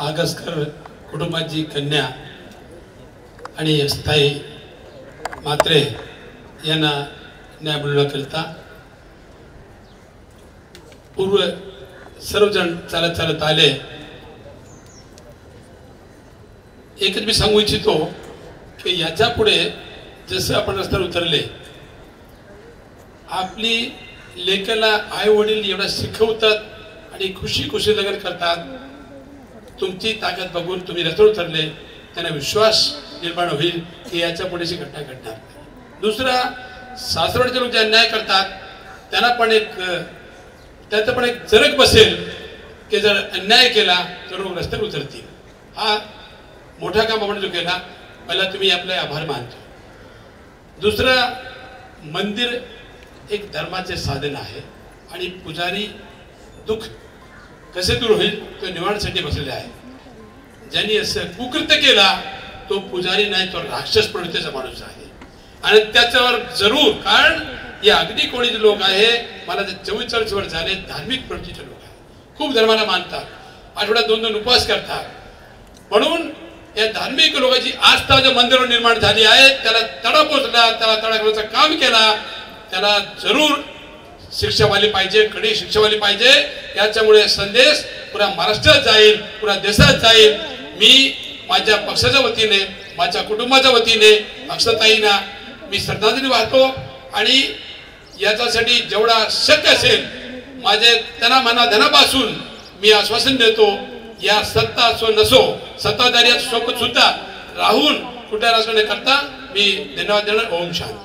आगसकर कुटुंबाची कन्या आणि स्थायी मात्रे यांना न्याय मिळवण्याकरिता पूर्व सर्वजण चालत चालत आले। एकच मी सांगू इच्छितो की याच्या पुढे जसं आपण रस्त्यावर उतरले, आपली लेकराला आई वडील एवढा शिकवतात आणि खुशी खुशी लग्न करतात, तुमची ताकद बघून तुम्ही रस्त्यावर उतरले, त्यांना विश्वास निर्माण होईल की याच्या पुढेची घटना घडणार। दुसरा, सासरवाडीचे लोक जे अन्याय करतात त्यांना पण त्याचं पण एक जरक बसेल की जर अन्याय केला तर लोक रस्त्यावर उतरतील। हा मोठा काम आपण जो केला, पहिला तुम्ही आपले आभार मानतो। दुसरा, मंदिर एक धर्माचे साधन आहे आणि पुजारी दुःख कसे दूर होईल तो निवारण्यासाठी बसलेले आहे। ज्यांनी असं कुकृत्य केला तो पुजारी नाही, तो राक्षस प्रवृत्तीचा माणूस आहे आणि त्याच्यावर जरूर, कारण हे अगदी कोणी लोक आहे, मला 44 वर्ष झाले, धार्मिक प्रवृत्तीचे लोक आहेत, खूप धर्माला मानतात, आठवड्यात 2-2 उपवास करतात, म्हणून या धार्मिक लोकांची आस्था ज्या मंदिरावर निर्माण झाली आहे त्याला तडा पोचला, त्याला तडा करण्याचं काम केला, त्याला जरूर शिक्षा वाली पाहिजे, कडी शिक्षा वाली पाहिजे। याच्यामुळे संदेश पुरा महाराष्ट्रात जाईल, पुरा देशात जाईल। मी माझ्या पक्षाच्या वतीने, माझ्या कुटुंबाच्या वतीने अक्षताईंना मी श्रद्धांजली वाहतो आणि याच्यासाठी जेवढा शक्य असेल माझे त्यांना मनाधनापासून मी आश्वासन देतो, या सत्ता असो नसो, सत्ताधारी सोबत सुद्धा राहून कुठल्या राजकारण करता मी धन्यवाद देणार। ओम शांती।